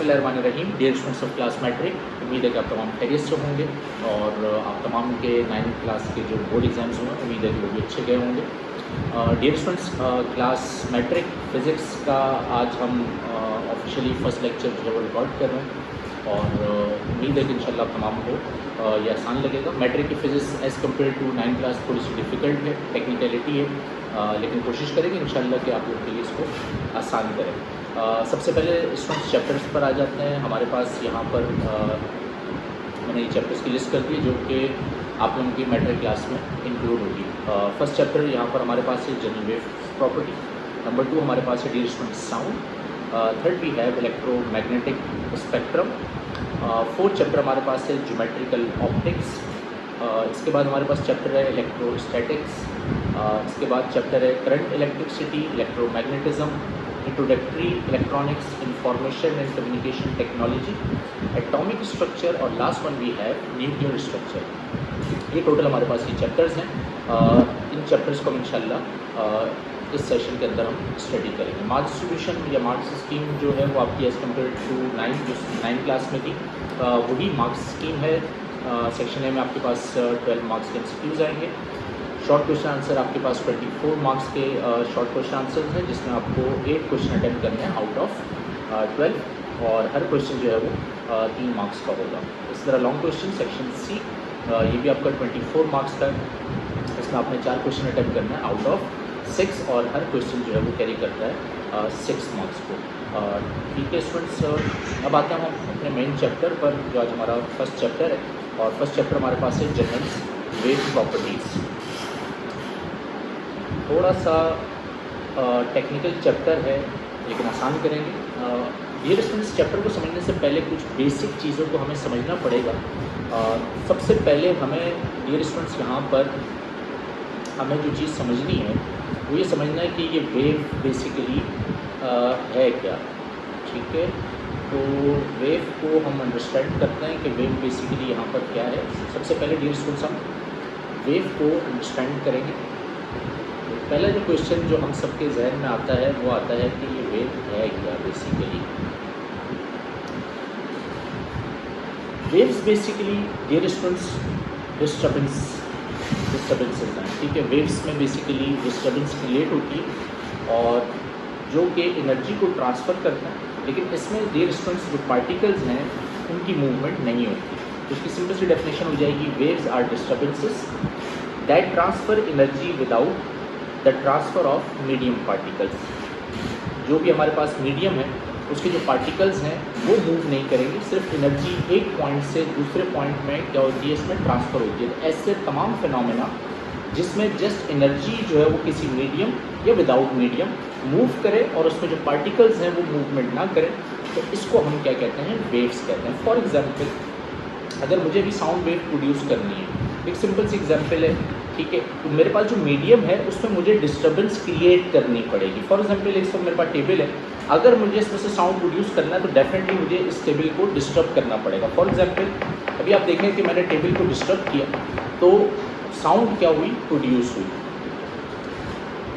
बिस्मिल्लाहिर्रहमानिर्रहीम। Dear students of class matric, उम्मीद है कि आप तमाम खैरियत से होंगे और आप तमाम के 9th क्लास के जो बोर्ड एग्ज़ाम्स हुए उम्मीद है कि वो भी अच्छे गए होंगे। Dear students, class matric physics का आज हम ऑफिशियली फ़र्स्ट लेक्चर जो है वो रिकॉर्ड कर रहे हैं और उम्मीद है कि इंशाल्लाह तमाम को ये आसान लगेगा। मैट्रिक की physics as compare to 9th class थोड़ी सी डिफ़िकल्ट है, टेक्निकलिटी है, लेकिन कोशिश करेंगे इंशाल्लाह कि आप लोग के लिए इसको आसान करें। सबसे पहले स्टूडेंट्स चैप्टर्स पर आ जाते हैं। हमारे पास यहाँ पर मैंने ये चैप्टर्स की लिस्ट कर दी जो कि आप लोगों की मैट्रिक क्लास में इंक्लूड होगी। फर्स्ट चैप्टर यहाँ पर हमारे पास है जनरल वेव प्रॉपर्टी। नंबर 2 हमारे पास है dear students sound. Third we have electromagnetic spectrum. Fourth chapter हमारे पास है ज्योमेट्रिकल ऑप्टिक्स। इसके बाद हमारे पास चैप्टर है इलेक्ट्रोस्टैटिक्स। इसके बाद चैप्टर है current electricity, electromagnetism, introductory electronics, information and communication technology, atomic structure और last one we have nuclear structure. ये टोटल हमारे पास ये चैप्टर्स हैं। इन चैप्टर्स को हम इंशाल्लाह इस सेशन के अंदर हम स्टडी करेंगे। मार्क्स डिस्ट्रीब्यूशन या मार्क्स स्कीम जो है वो आपकी एज़ कम्पेयर टू 9 क्लास में थी वही मार्क्स स्कीम है। सेक्शन ए में आपके पास 12 मार्क्स के MCQs आएंगे। शॉर्ट क्वेश्चन आंसर आपके पास 24 मार्क्स के शॉर्ट क्वेश्चन आंसर हैं जिसमें आपको 8 क्वेश्चन अटैम्प्ट करने हैं आउट ऑफ 12 और हर क्वेश्चन जो है वो 3 मार्क्स का होगा। इस तरह लॉन्ग क्वेश्चन सेक्शन सी ये भी आपका 24 मार्क्स का है। इसमें आपने 4 क्वेश्चन अटैम्प्ट करना है आउट ऑफ 6 और हर क्वेश्चन जो है वो कैरी करता है 6 मार्क्स को। ठीक है स्टूडेंट्स, अब आते हैं हम अपने मेन चैप्टर पर जो आज हमारा फर्स्ट चैप्टर है और फर्स्ट चैप्टर हमारे पास है जनरल वेव प्रॉपर्टीज़। थोड़ा सा टेक्निकल चैप्टर है लेकिन आसान करेंगे। डियर स्टूडेंट्स, चैप्टर को समझने से पहले कुछ बेसिक चीज़ों को हमें समझना पड़ेगा। सबसे पहले हमें डियर स्टूडेंट्स यहाँ पर हमें जो चीज़ समझनी है वो ये समझना है कि ये वेव बेसिकली है क्या। ठीक है, तो वेव को हम अंडरस्टैंड करते हैं कि वेव बेसिकली यहाँ पर क्या है। सबसे पहले डियर स्टूडेंट्स हम वेव को अंडरस्टैंड करेंगे। पहला जो क्वेश्चन जो हम सबके जहन में आता है वो आता है कि ये वेव है क्या basically. Waves basically dear students disturbances हैं। ठीक है, वेव्स में बेसिकली डिस्टर्बेंस क्रिएट होती है और जो कि एनर्जी को ट्रांसफ़र करता है, लेकिन इसमें डियर स्टूडेंट्स जो पार्टिकल्स हैं उनकी मूवमेंट नहीं होती। तो इसकी सिंपल सी डेफिनेशन हो जाएगी waves are disturbances that transfer energy without the transfer of medium particles. जो भी हमारे पास मीडियम है उसके जो पार्टिकल्स हैं वो मूव नहीं करेंगे, सिर्फ एनर्जी एक पॉइंट से दूसरे पॉइंट में क्या होती है इसमें ट्रांसफ़र होती है। तो ऐसे तमाम फिनोमेना जिसमें जस्ट एनर्जी जो है वो किसी मीडियम या विदाउट मीडियम मूव करे और उसमें जो पार्टिकल्स हैं वो मूवमेंट ना करें, तो इसको हम क्या कहते हैं, वेव्स कहते हैं। फॉर एग्जाम्पल, अगर मुझे भी साउंड वेव प्रोड्यूस करनी है, एक सिंपल सी एग्जांपल है। ठीक है, तो मेरे पास जो मीडियम है उसमें मुझे डिस्टर्बेंस क्रिएट करनी पड़ेगी। फॉर एग्जांपल, एक सब मेरे पास टेबल है, अगर मुझे इसमें से साउंड प्रोड्यूस करना है तो डेफिनेटली मुझे इस टेबल को डिस्टर्ब करना पड़ेगा। फॉर एग्जांपल, अभी आप देखें कि मैंने टेबल को डिस्टर्ब किया तो साउंड क्या हुई, प्रोड्यूस हुई।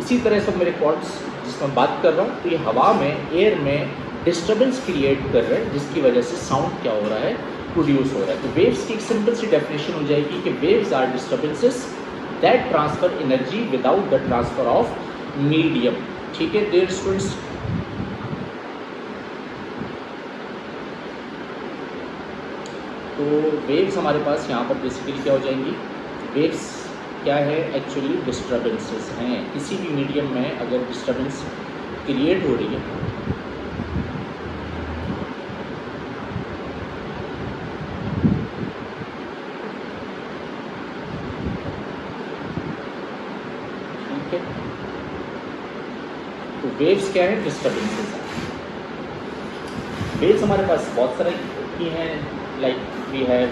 इसी तरह सब मेरे कॉर्ड्स जिसमें बात कर रहा हूँ तो ये हवा में, एयर में डिस्टर्बेंस क्रिएट कर रहे हैं जिसकी वजह से साउंड क्या हो रहा है, प्रोड्यूस हो रहा है। तो वेव्स की एक सिंपल सी डेफिनेशन हो जाएगी कि waves are disturbances that transfer energy without the transfer of medium. ठीक है डियर स्टूडेंट्स, तो वेव्स हमारे पास यहाँ पर बेसिकली क्या हो जाएंगी, वेव्स क्या है, एक्चुअली डिस्टर्बेंसेस हैं। किसी भी मीडियम में अगर डिस्टर्बेंस क्रिएट हो रही है तो वेव्स क्या है, डिस्टर्बेंसेस हैं। वेव्स हमारे पास बहुत सारे की हैं, like we have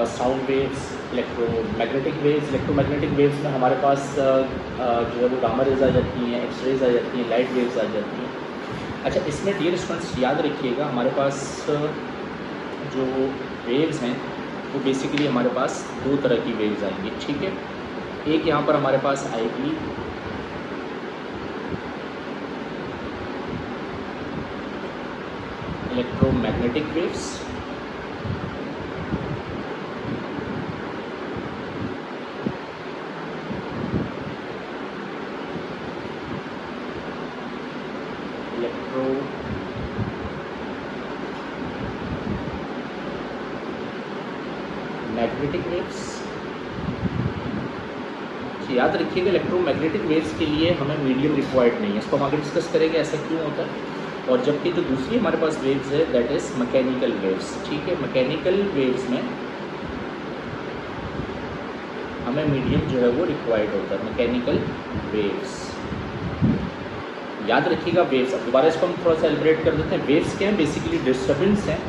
sound waves, electromagnetic waves. Electromagnetic waves में हमारे पास जो है वो गामा रेज आ जाती हैं, एक्स रेज आ जाती हैं, लाइट वेव्स आ जाती हैं। अच्छा, इसमें डियर स्टूडेंट्स याद रखिएगा हमारे पास जो वेव्स हैं वो बेसिकली हमारे पास 2 तरह की वेव्स आएंगी। ठीक है, एक यहाँ पर हमारे पास आएगी इलेक्ट्रोमैग्नेटिक वेव्स, इलेक्ट्रोमैग्नेटिक वेव्स। याद रखिएगा इलेक्ट्रोमैग्नेटिक वेव्स के लिए हमें मीडियम रिक्वायर्ड नहीं है, इसको हम आगे डिस्कस करेंगे ऐसा क्यों होता है। और जबकि जो दूसरी हमारे पास वेव्स है दैट इज़ मैकेनिकल वेव्स। ठीक है, मैकेनिकल वेव्स में हमें मीडियम जो है वो रिक्वायर्ड होता है, मैकेनिकल वेव्स। याद रखिएगा वेव्स, अब दोबारा इसको हम थोड़ा सा एलिब्रेट कर देते हैं। वेव्स क्या हैं? बेसिकली डिस्टर्बेंस हैं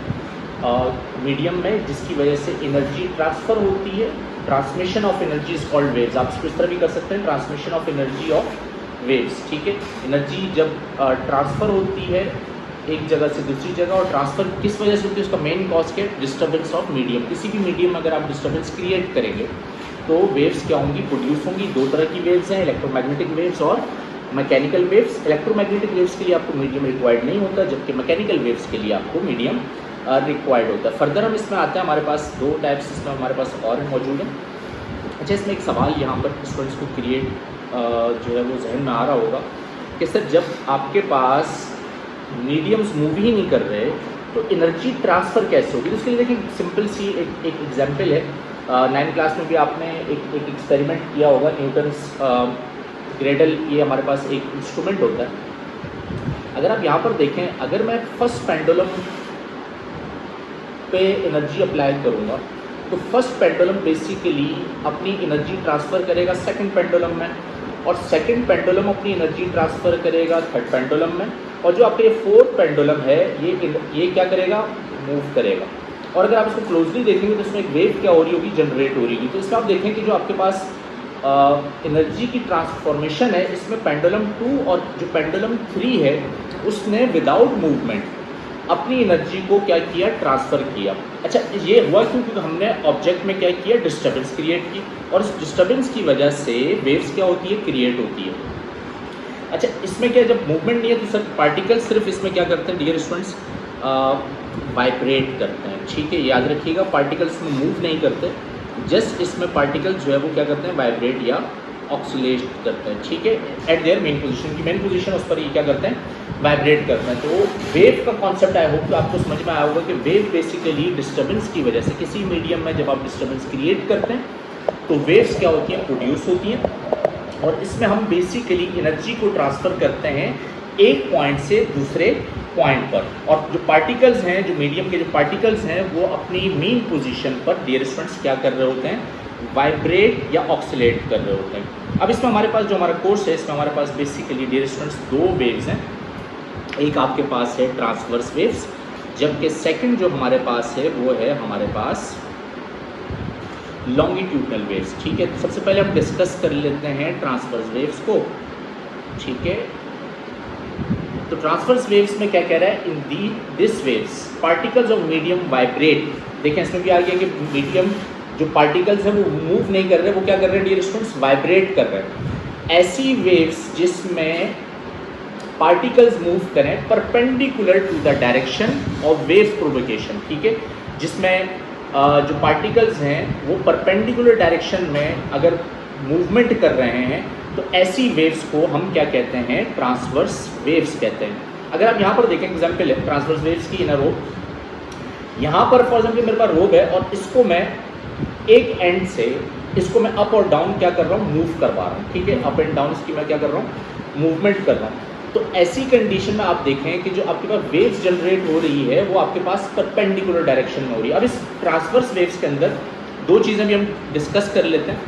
मीडियम में जिसकी वजह से एनर्जी ट्रांसफ़र होती है। Transmission of energy is called waves. आप इसको इस तरह भी कर सकते हैं, transmission of energy of waves. ठीक है, एनर्जी जब ट्रांसफ़र होती है एक जगह से दूसरी जगह, और ट्रांसफ़र किस वजह से होती है? उसका मेन कॉज क्या है? Disturbance of medium. किसी भी मीडियम में अगर आप डिस्टर्बेंस क्रिएट करेंगे तो वेव्स क्या होंगी? प्रोड्यूस होंगी। दो तरह की वेव्स हैं, इलेक्ट्रोमैग्नेटिक वेव्स और मैकेनिकल वेव्स। इलेक्ट्रोमैग्नेटिक वेव्स के लिए आपको मीडियम रिक्वायर्ड नहीं होता, जबकि मैकेनिकल वेव्स के लिए आपको मीडियम रिक्वायर्ड होता है। फर्दर हम इसमें आते हैं, हमारे पास दो टाइप्स इसमें हमारे पास और मौजूद हैं। अच्छा, इसमें एक सवाल यहाँ पर स्टूडेंट्स को क्रिएट जो है वो जहन में आ रहा होगा कि सर जब आपके पास मीडियम्स मूव ही नहीं कर रहे तो एनर्जी ट्रांसफ़र कैसे होगी? तो उसके लिए देखिए सिंपल सी एक एग्जाम्पल है। 9th क्लास में भी आपने एक एक्सपेरिमेंट किया होगा, न्यूटन्स ग्रेडल। ये हमारे पास एक इंस्ट्रूमेंट होता है। अगर आप यहाँ पर देखें, अगर मैं फर्स्ट पेंडुलम पे एनर्जी अप्लाई करूँगा तो फर्स्ट पेंडुलम बेसिकली अपनी एनर्जी ट्रांसफ़र करेगा सेकंड पेंडुलम में, और सेकंड पेंडुलम अपनी एनर्जी ट्रांसफ़र करेगा थर्ड पेंडुलम में, और जो आपका ये फोर्थ पेंडुलम है ये क्या करेगा? मूव करेगा। और अगर आप इसको क्लोजली देखेंगे तो इसमें एक वेव क्या हो रही होगी? जनरेट हो रही होगी। तो इसमें आप देखें कि जो आपके पास एनर्जी की ट्रांसफॉर्मेशन है, इसमें पेंडुलम 2 और जो पेंडुलम 3 है उसने विदाउट मूवमेंट अपनी एनर्जी को क्या किया? ट्रांसफ़र किया। अच्छा, ये हुआ क्योंकि हमने ऑब्जेक्ट में क्या किया? डिस्टर्बेंस क्रिएट की, और इस डिस्टर्बेंस की वजह से वेव्स क्या होती है? क्रिएट होती है। अच्छा, इसमें क्या, जब मूवमेंट नहीं है तो सर पार्टिकल सिर्फ इसमें क्या करते हैं डियर स्टूडेंट्स? वाइब्रेट करते हैं। ठीक है, याद रखिएगा पार्टिकल्स में मूव नहीं करते, जस्ट इसमें पार्टिकल जो है वो क्या करते हैं? वाइब्रेट या ऑक्सीलेट करते हैं। ठीक है, एट देयर मेन पोजीशन, की मेन पोजीशन उस पर ये क्या करते हैं? वाइब्रेट करते हैं। तो वेव का कॉन्सेप्ट आई होप कि आपको समझ में आया होगा कि वेव बेसिकली डिस्टर्बेंस की वजह से, किसी मीडियम में जब आप डिस्टर्बेंस क्रिएट करते हैं तो वेव्स क्या होती हैं? प्रोड्यूस होती हैं, और इसमें हम बेसिकली एनर्जी को ट्रांसफ़र करते हैं एक पॉइंट से दूसरे पॉइंट पर। और जो पार्टिकल्स हैं, जो मीडियम के जो पार्टिकल्स हैं, वो अपनी मेन पोजीशन पर डियर स्टूडेंट्स क्या कर रहे होते हैं? वाइब्रेट या ऑक्सीलेट कर रहे होते हैं। अब इसमें हमारे पास जो हमारा कोर्स है, इसमें हमारे पास बेसिकली डियर स्टूडेंट्स दो वेव्स हैं। एक आपके पास है ट्रांसवर्स वेव्स, जबकि सेकंड जो हमारे पास है वो है हमारे पास लॉन्गिट्यूडनल वेव्स। ठीक है, तो सबसे पहले हम डिस्कस कर लेते हैं ट्रांसवर्स वेव्स को। ठीक है, तो ट्रांसवर्स वेव्स में क्या कह रहा है? In this waves particles of medium vibrate. देखें इसमें भी आ गया कि मीडियम जो पार्टिकल्स हैं वो मूव नहीं कर रहे, वो क्या कर रहे हैं डियर स्टूडेंट्स? वाइब्रेट कर रहे हैं। ऐसी वेव्स जिसमें पार्टिकल्स मूव करें perpendicular to the direction of wave propagation. ठीक है, जिसमें जो पार्टिकल्स हैं वो परपेंडिकुलर डायरेक्शन में अगर मूवमेंट कर रहे हैं तो ऐसी वेव्स को हम क्या कहते हैं? ट्रांसवर्स वेव्स कहते हैं। अगर आप यहाँ पर देखें एग्जाम्पल है ट्रांसवर्स वेव्स की, इन अ रोप। यहाँ पर फॉर एग्जाम्पल मेरे पास रोप है और इसको मैं एक एंड से इसको मैं अप और डाउन क्या कर रहा हूँ? मूव करवा रहा हूँ। ठीक है, अप एंड डाउन इसकी मैं क्या कर रहा हूँ? मूवमेंट कर रहा हूँ। तो ऐसी कंडीशन में आप देखें कि जो आपके पास वेव्स जनरेट हो रही है वो आपके पास परपेंडिकुलर डायरेक्शन में हो रही है। अब इस ट्रांसवर्स वेव्स के अंदर दो चीज़ें भी हम डिस्कस कर लेते हैं।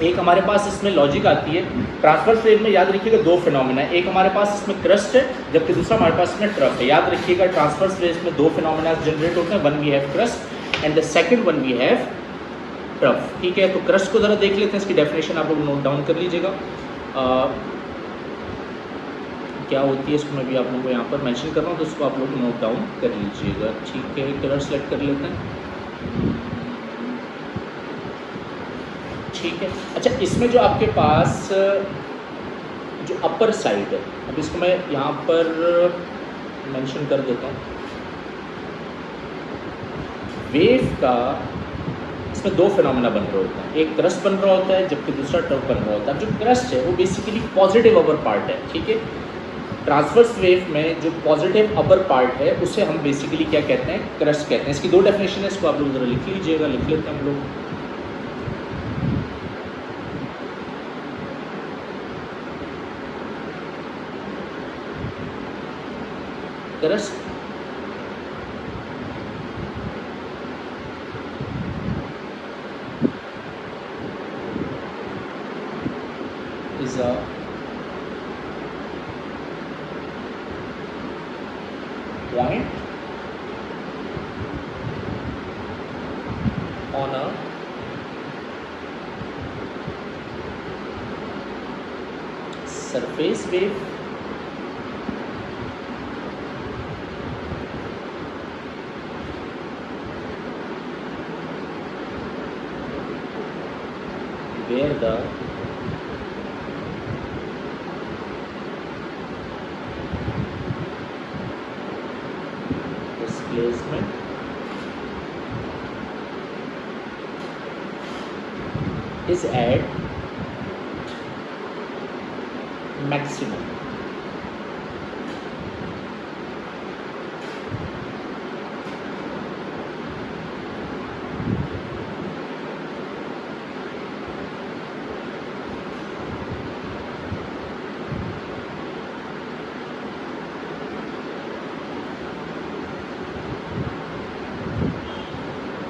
एक हमारे पास इसमें लॉजिक आती है ट्रांसवर्स वेव में, याद रखिएगा दो फिनोमेना है। एक हमारे पास इसमें क्रस्ट है, जबकि दूसरा हमारे पास इसमें ट्रफ है। याद रखिएगा ट्रांसवर्स वेव्स में दो फिनोमेना जनरेट होते हैं, one we have crest and the second one we have trough. ठीक है, तो क्रस्ट को ज़रा देख लेते हैं, इसकी डेफिनेशन आप लोग नोट डाउन कर लीजिएगा क्या होती है। इसको मैं भी आप लोगों को यहाँ पर मेंशन कर रहा हूँ, तो इसको आप लोग नोट डाउन कर लीजिएगा। ठीक है, कलर सेलेक्ट कर लेते हैं। ठीक है, अच्छा इसमें जो आपके पास जो अपर साइड है, अब इसको मैं यहाँ पर मेंशन कर देता हूँ। वेव का इसमें दो फिनोमेना बन रहे होते हैं, एक क्रस्ट बन रहा होता है जबकि दूसरा टर्फ बन रहा होता है। जो क्रस्ट है वो बेसिकली पॉजिटिव अपर पार्ट है, ठीक है। ट्रांसवर्स वेव में जो पॉजिटिव अपर पार्ट है उसे हम बेसिकली क्या कहते हैं, क्रस्ट कहते हैं। इसकी दो डेफिनेशन है, इसको आप लोग जरा लिख लीजिएगा, लिख लेते हैं हम लोग। Crust is a point on a surface wave where the displacement is at maximum.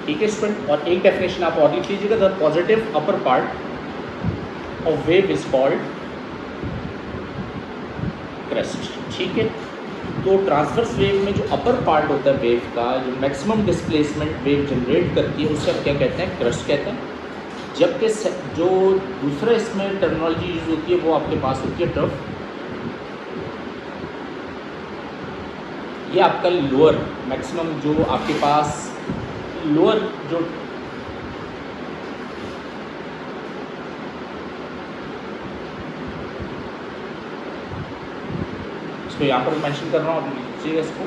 ठीक है स्टूडेंट, और एक डेफिनेशन आप और लिख लीजिएगा, the positive upper part of wave is called crust, ठीक है। तो ट्रांसवर्स वेव में जो अपर पार्ट होता है वेव का, जो मैक्सिमम डिस्प्लेसमेंट वेव जनरेट करती है उसे हम क्या कहते हैं, क्रस्ट कहते हैं। जबकि जो दूसरा इसमें टर्मिनोलॉजी यूज होती है वो आपके पास होती है टर्फ। ये आपका लोअर मैक्सिमम जो आपके पास लोअर जो इसको यहाँ पर मेंशन कर रहा हूँ, आप लीजिएगा इसको।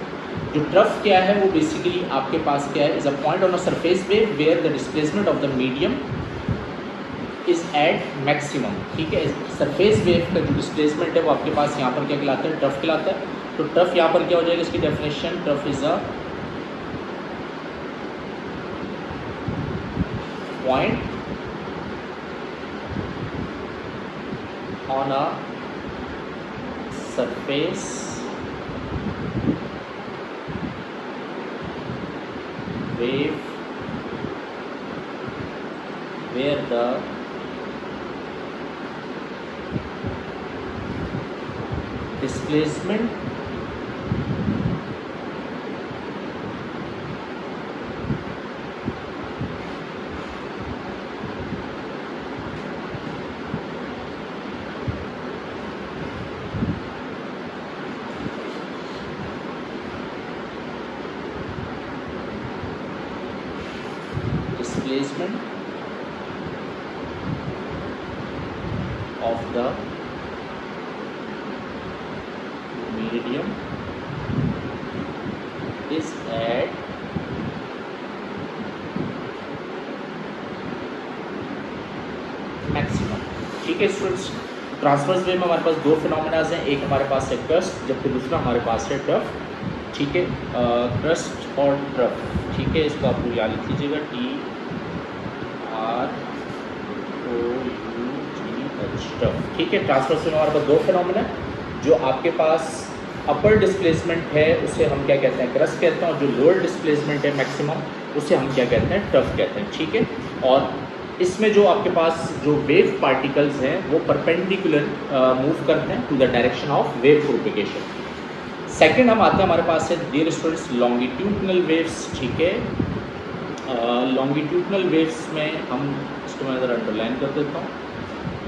जो ट्रफ क्या है वो बेसिकली आपके पास क्या है, is a point on a surface wave where the displacement of the medium is at maximum, ठीक है। सरफेस वेव का जो डिस्प्लेसमेंट है वो आपके पास यहाँ पर क्या कहलाता है, ट्रफ कहलाता है। तो ट्रफ यहाँ पर क्या हो जाएगा, इसकी definition, trough is a point on a surface wave where the displacement of the medium is at maximum, ठीक है स्टूडेंट्स। ट्रांसवर्स वेव में हमारे पास दो फिनोमेनाज हैं, एक हमारे पास है क्रस्ट जबकि दूसरा हमारे पास है ट्रफ, ठीक है। क्रस्ट और ट्रफ, ठीक है, इसको आप लोग याद लिख लीजिएगा, TROUGH, ट्रफ, ठीक है। ट्रांसवर्स में हमारे पास दो फिनोमेना, जो आपके पास अपर डिस्प्लेसमेंट है उसे हम क्या कहते हैं, क्रस्ट कहते हैं, और जो लोअर डिस्प्लेसमेंट है मैक्सिमम उसे हम क्या कहते हैं, ट्रफ कहते हैं, ठीक है। और इसमें जो आपके पास जो वेव पार्टिकल्स हैं वो परपेंडिकुलर मूव करते हैं to the direction of wave propagation. Second हम आते हैं, हमारे पास है डियर स्टूडेंट्स लॉन्गिट्यूडनल वेव्स, ठीक है। लॉन्गिट्यूडनल वेव्स में हम इसको मैं ज़रा अंडरलाइन कर देता हूँ।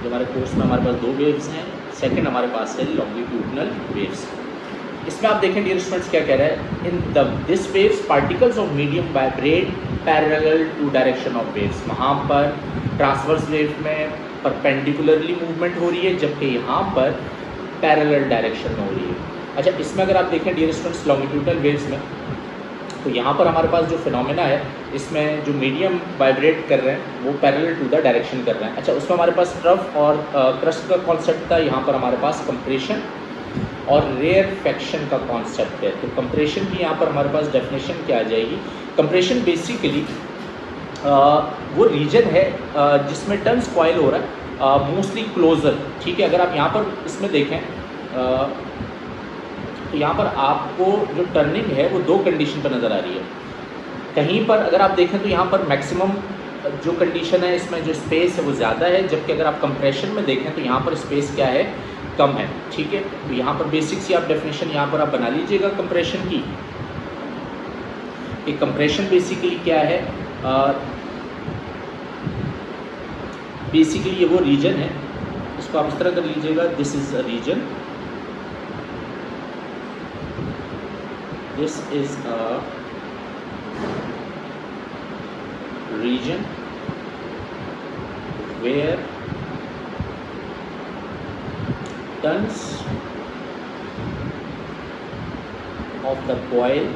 जो हमारे कोर्स में हमारे पास दो वेव्स हैं, सेकंड हमारे पास है लॉन्गिट्यूडनल वेव्स। इसमें आप देखें डियर स्टूडेंट्स क्या कह रहा है, in the this waves particles of medium vibrate parallel to direction of waves. वहाँ पर ट्रांसवर्स वेव में परपेंडिकुलरली मूवमेंट हो रही है जबकि यहाँ पर पैरेलल डायरेक्शन में हो रही है। अच्छा, इसमें अगर आप देखें डियर स्टूडेंट्स लॉन्गिट्यूडनल वेव्स में तो यहाँ पर हमारे पास जो फिनोमेना है, इसमें जो मीडियम वाइब्रेट कर रहे हैं वो पैरेलल टू द डायरेक्शन कर रहे हैं। अच्छा, उसमें हमारे पास ट्रफ और क्रस्ट का कॉन्सेप्ट था। यहाँ पर हमारे पास कंप्रेशन और रेयरफेक्शन का कॉन्सेप्ट है। तो कंप्रेशन की यहाँ पर हमारे पास डेफिनेशन क्या आ जाएगी? कंप्रेशन बेसिकली वो रीजन है जिसमें टर्न्स कॉइल हो रहा है मोस्टली क्लोजर। ठीक है, अगर आप यहाँ पर इसमें देखें तो यहाँ पर आपको जो टर्निंग है वो दो कंडीशन पर नज़र आ रही है। कहीं पर अगर आप देखें तो यहाँ पर मैक्सिमम जो कंडीशन है, इसमें जो स्पेस है वो ज़्यादा है, जबकि अगर आप कंप्रेशन में देखें तो यहाँ पर स्पेस क्या है? कम है। ठीक है, तो यहाँ पर बेसिक सी आप डेफिनेशन यहाँ पर आप बना लीजिएगा कंप्रेशन की। कि कंप्रेशन बेसिकली क्या है? बेसिकली ये वो रीजन है, इसको आप इस तरह कर लीजिएगा, this is a region, this is a region where tons of the coil,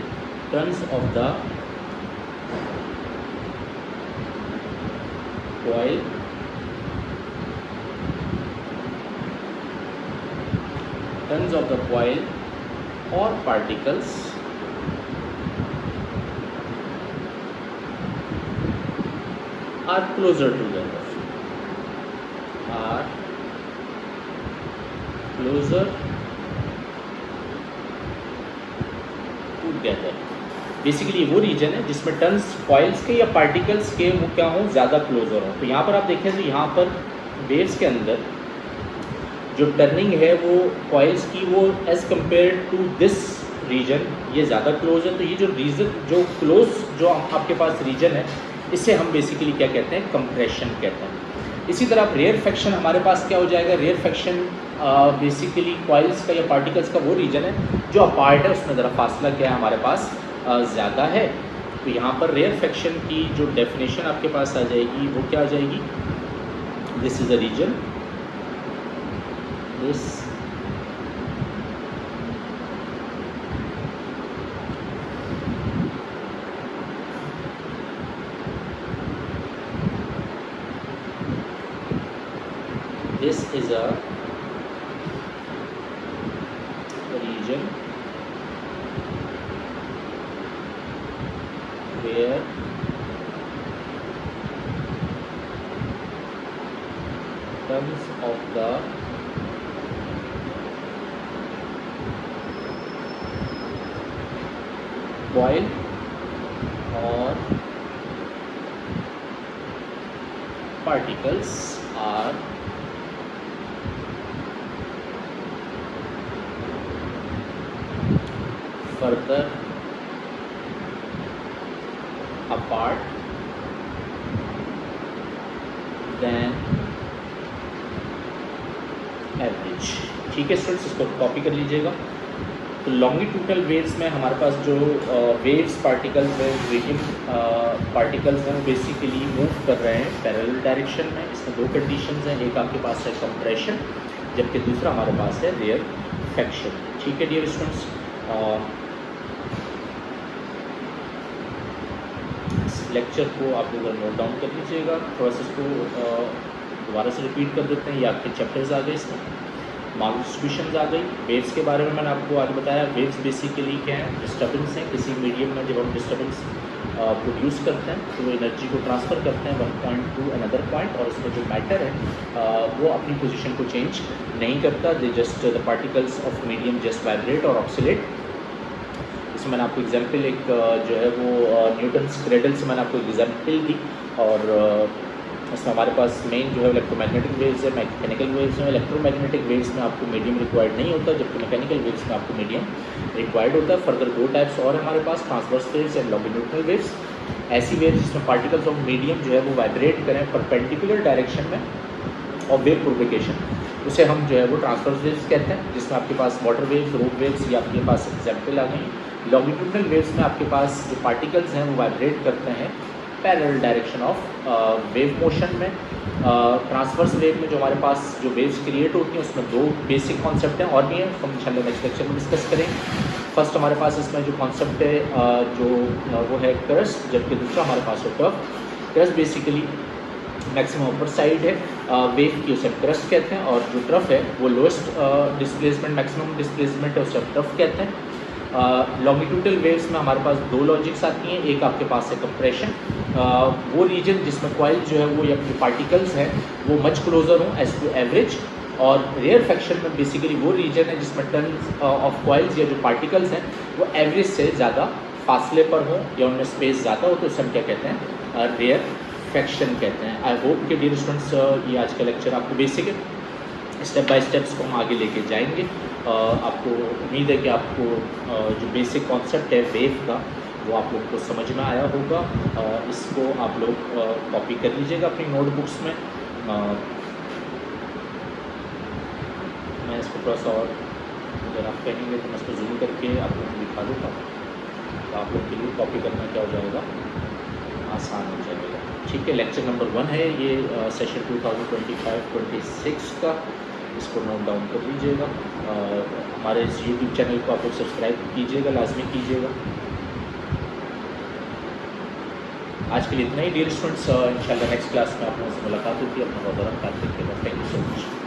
tons of the coil tons of the coil or particles are closer together, are closer together। Basically वो reason है जिसमें turns coils के या particles के वो क्या हों, ज़्यादा क्लोजर हों। तो यहाँ पर आप देखें तो यहाँ पर वेव्स के अंदर जो टर्निंग है वो कॉइल्स की वो as compare to this region ये ज़्यादा क्लोज है। तो ये जो रीजन जो क्लोज जो आपके पास रीजन है, इसे हम बेसिकली क्या कहते हैं? कंप्रेशन कहते हैं। इसी तरह रेयरफेक्शन हमारे पास क्या हो जाएगा? रेयरफेक्शन बेसिकली कॉइल्स का या पार्टिकल्स का वो रीजन है जो अपार्ट है, उसमें ज़रा फासला क्या है हमारे पास ज़्यादा है। तो यहाँ पर रेयरफेक्शन की जो डेफिनेशन आपके पास आ जाएगी वो क्या आ जाएगी? This is a region, this this is a region where tons of the coil or particles are further apart than average. ठीक है स्टूडेंट्स, इसको कॉपी कर लीजिएगा। तो लॉन्गिट्यूडनल वेव्स में हमारे पास जो वेव्स पार्टिकल्स हैं, मीडियम पार्टिकल्स हैं, बेसिकली मूव कर रहे हैं पैरेलल डायरेक्शन में। इसमें दो कंडीशंस हैं, एक आपके पास है कंप्रेशन, जबकि दूसरा हमारे पास है रेयरफेक्शन। ठीक है डियर स्टूडेंट्स, इस लेक्चर को आप लोग नोट डाउन कर लीजिएगा। थोड़ा सा इसको दोबारा से रिपीट कर देते हैं। ये आपके चैप्टर्स आ गए, इसमें मास डिस्ट्रीब्यूशंस आ गई। वेव्स के बारे में मैंने आपको आज बताया। वेव्स बेसिकली क्या है? डिस्टर्बेंस है। किसी मीडियम में जब हम डिस्टर्बेंस प्रोड्यूस करते हैं तो वो एनर्जी को ट्रांसफ़र करते हैं one point two another point, और उसमें जो मैटर है वो अपनी पोजीशन को चेंज नहीं करता। They just the particles of medium just vibrate और ऑक्सीलेट। इसमें मैंने आपको एग्जाम्पल एक जो है वो न्यूटन्स क्रेडल से मैंने आपको एग्जाम्पल दी, और इसमें हमारे पास मेन जो है इलेक्ट्रोमैग्नेटिक वेव्स है, मैकेनिकल वेव्स हैं। इलेक्ट्रोमैग्नेटिक वेव्स में आपको मीडियम रिक्वायर्ड नहीं होता, जबकि मैकेनिकल वेव्स में आपको मीडियम रिक्वायर्ड होता है। फर्दर दो टाइप्स और हमारे पास, transverse waves and longitudinal waves. ऐसी वेव्स जिसमें पार्टिकल्स ऑफ मीडियम जो है वो वाइब्रेट करें परपेंडिकुलर डायरेक्शन में और वेव प्रोपगेशन, उसे हम जो है वो ट्रांसवर्स वेव्स कहते हैं, जिसमें आपके पास वाटर वेव्स, रोड वेव्स या आपके पास एग्जाम्पल आ गई। लॉन्गिट्यूडनल वेव्स में आपके पास जो पार्टिकल्स हैं वो वाइब्रेट करते हैं parallel direction of wave motion में। ट्रांसवर्स वेव में जो हमारे पास जो वेव्स क्रिएट होती हैं उसमें दो बेसिक कॉन्सेप्ट हैं, और भी हैं, हम इंशाल्लाह नेक्स्ट लेक्चर में डिस्कस करेंगे। फर्स्ट हमारे पास इसमें जो कॉन्सेप्ट है वो है क्रस्ट, जबकि दूसरा हमारे पास है turf. Crust basically maximum upper side है वेव की, उसे क्रस्ट कहते हैं, और जो ट्रफ है वो लोएस्ट डिस्प्लेसमेंट मैक्सिमम डिस्प्लेसमेंट है, उसे ट्रफ कहते हैं। लॉन्गिट्यूडल वेव्स में हमारे पास दो लॉजिक्स आती हैं, एक आपके पास है कंप्रेशन, वो रीजन जिसमें कॉइल जो है वो या फिर पार्टिकल्स हैं वो मच क्लोजर हों एज टू एवरेज, और रेयरफेक्शन में बेसिकली वो रीजन है जिसमें टन्स ऑफ कॉइल्स या जो पार्टिकल्स हैं वो एवरेज से ज़्यादा फासले पर हों या उनमें स्पेस ज़्यादा हो, तो उसे हम क्या कहते हैं, रेयरफेक्शन कहते हैं। आई होप कि डियर स्टूडेंट्स ये आज का लेक्चर आपको बेसिक है, स्टेप बाय स्टेप्स को हम आगे लेके जाएंगे। आपको उम्मीद है कि आपको जो बेसिक कॉन्सेप्ट है वेव का वो आप लोग को समझ में आया होगा। इसको आप लोग कॉपी कर लीजिएगा अपनी नोटबुक्स में। मैं इसको थोड़ा सा और अगर आप कहेंगे तो मैं इसको जूम करके आप लोगों को दिखा दूँगा, तो आप लोग के लिए कॉपी करना क्या हो जाएगा, आसान हो जाएगा। ठीक है, लेक्चर नंबर 1 है ये सेशन 2025-26 का, इसको नोट डाउन कर लीजिएगा। हमारे इस यूट्यूब चैनल को आप लोग सब्सक्राइब कीजिएगा, लाजमी कीजिएगा। आज के लिए इतना ही डियर स्टूडेंट्स, इंशाल्लाह नेक्स्ट क्लास में आप लोगों से मुलाकात होती है। अपना बहुत ज़्यादा ख्याल रखिएगा। Thank you so much.